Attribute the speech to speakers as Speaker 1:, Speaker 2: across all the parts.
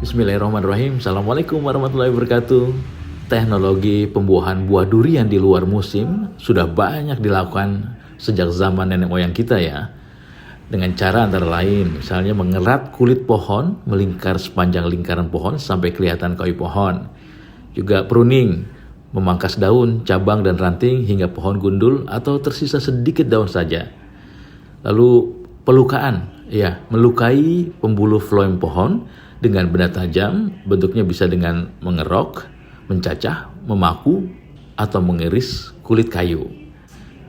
Speaker 1: Bismillahirrahmanirrahim. Assalamualaikum warahmatullahi wabarakatuh. Teknologi pembuahan buah durian di luar musim sudah banyak dilakukan sejak zaman nenek moyang kita ya. Dengan cara antara lain, misalnya mengerat kulit pohon, melingkar sepanjang lingkaran pohon sampai kelihatan kayu pohon. Juga pruning, memangkas daun, cabang dan ranting hingga pohon gundul atau tersisa sedikit daun saja. Lalu pelukaan, ya, melukai pembuluh phloem pohon dengan benda tajam, bentuknya bisa dengan mengerok, mencacah, memaku, atau mengiris kulit kayu.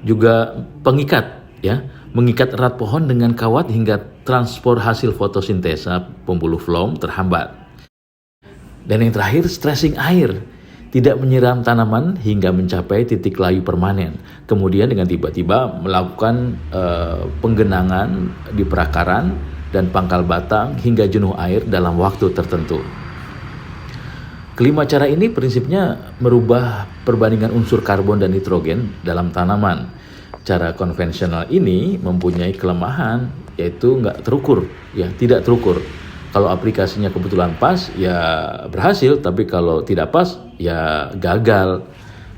Speaker 1: Juga pengikat, ya, mengikat erat pohon dengan kawat hingga transport hasil fotosintesa pembuluh phloem terhambat. Dan yang terakhir, stressing air. Tidak menyiram tanaman hingga mencapai titik layu permanen. Kemudian dengan tiba-tiba melakukan penggenangan di perakaran dan pangkal batang hingga jenuh air dalam waktu tertentu. Kelima cara ini prinsipnya merubah perbandingan unsur karbon dan nitrogen dalam tanaman. Cara konvensional ini mempunyai kelemahan, yaitu tidak terukur. Kalau aplikasinya kebetulan pas, ya berhasil, tapi kalau tidak pas, ya gagal.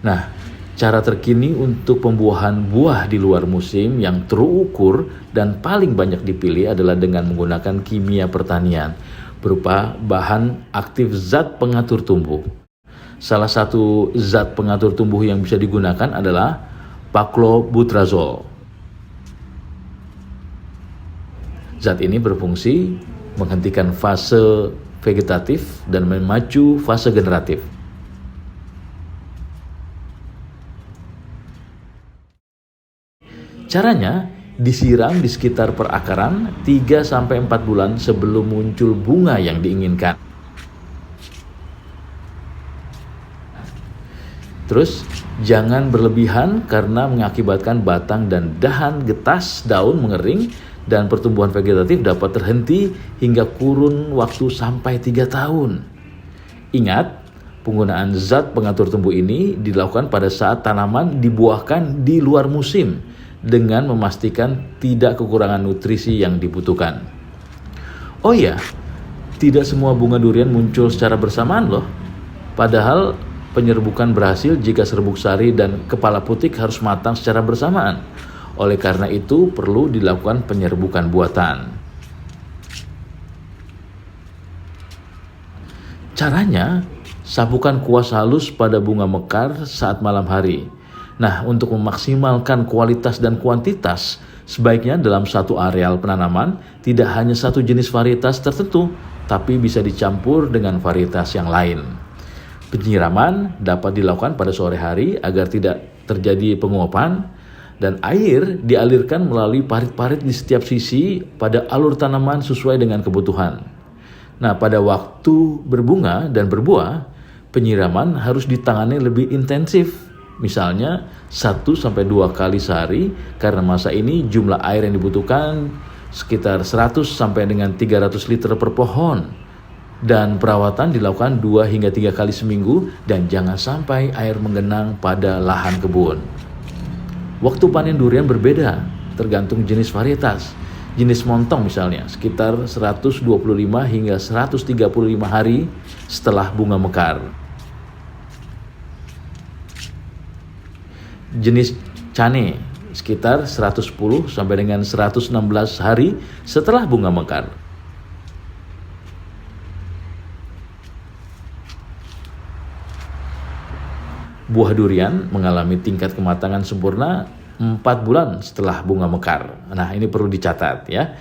Speaker 1: Nah, cara terkini untuk pembuahan buah di luar musim yang terukur dan paling banyak dipilih adalah dengan menggunakan kimia pertanian berupa bahan aktif zat pengatur tumbuh. Salah satu zat pengatur tumbuh yang bisa digunakan adalah Paclobutrazol. Zat ini berfungsi menghentikan fase vegetatif dan memacu fase generatif. Caranya disiram di sekitar perakaran 3-4 bulan sebelum muncul bunga yang diinginkan. Terus jangan berlebihan karena mengakibatkan batang dan dahan getas daun mengering dan pertumbuhan vegetatif dapat terhenti hingga kurun waktu sampai 3 tahun. Ingat, penggunaan zat pengatur tumbuh ini dilakukan pada saat tanaman dibuahkan di luar musim dengan memastikan tidak kekurangan nutrisi yang dibutuhkan. Oh iya, tidak semua bunga durian muncul secara bersamaan loh. Padahal penyerbukan berhasil jika serbuk sari dan kepala putik harus matang secara bersamaan. Oleh karena itu perlu dilakukan penyerbukan buatan. Caranya, sapukan kuas halus pada bunga mekar saat malam hari. Nah, untuk memaksimalkan kualitas dan kuantitas, sebaiknya dalam satu areal penanaman tidak hanya satu jenis varietas tertentu, tapi bisa dicampur dengan varietas yang lain. Penyiraman dapat dilakukan pada sore hari agar tidak terjadi penguapan, dan air dialirkan melalui parit-parit di setiap sisi pada alur tanaman sesuai dengan kebutuhan. Nah, pada waktu berbunga dan berbuah, penyiraman harus ditangani lebih intensif. Misalnya 1-2 kali sehari, karena masa ini jumlah air yang dibutuhkan sekitar 100-300 liter per pohon. Dan perawatan dilakukan 2-3 kali seminggu dan jangan sampai air menggenang pada lahan kebun. Waktu panen durian berbeda, tergantung jenis varietas. Jenis montong misalnya, sekitar 125 hingga 135 hari setelah bunga mekar. Jenis cane, sekitar 110 sampai dengan 116 hari setelah bunga mekar. Buah durian mengalami tingkat kematangan sempurna 4 bulan setelah bunga mekar. Nah, ini perlu dicatat ya.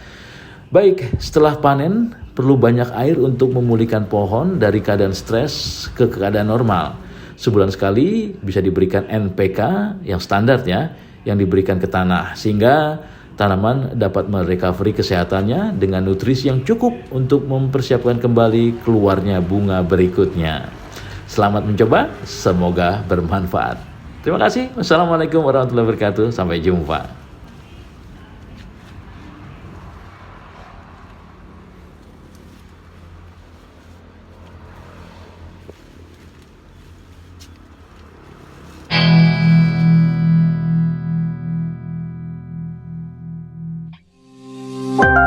Speaker 1: Baik, setelah panen perlu banyak air untuk memulihkan pohon dari keadaan stres ke keadaan normal. Sebulan sekali bisa diberikan NPK yang standar ya, yang diberikan ke tanah sehingga tanaman dapat merecovery kesehatannya dengan nutrisi yang cukup untuk mempersiapkan kembali keluarnya bunga berikutnya. Selamat mencoba, semoga bermanfaat. Terima kasih. Wassalamualaikum warahmatullahi wabarakatuh. Sampai jumpa.
Speaker 2: you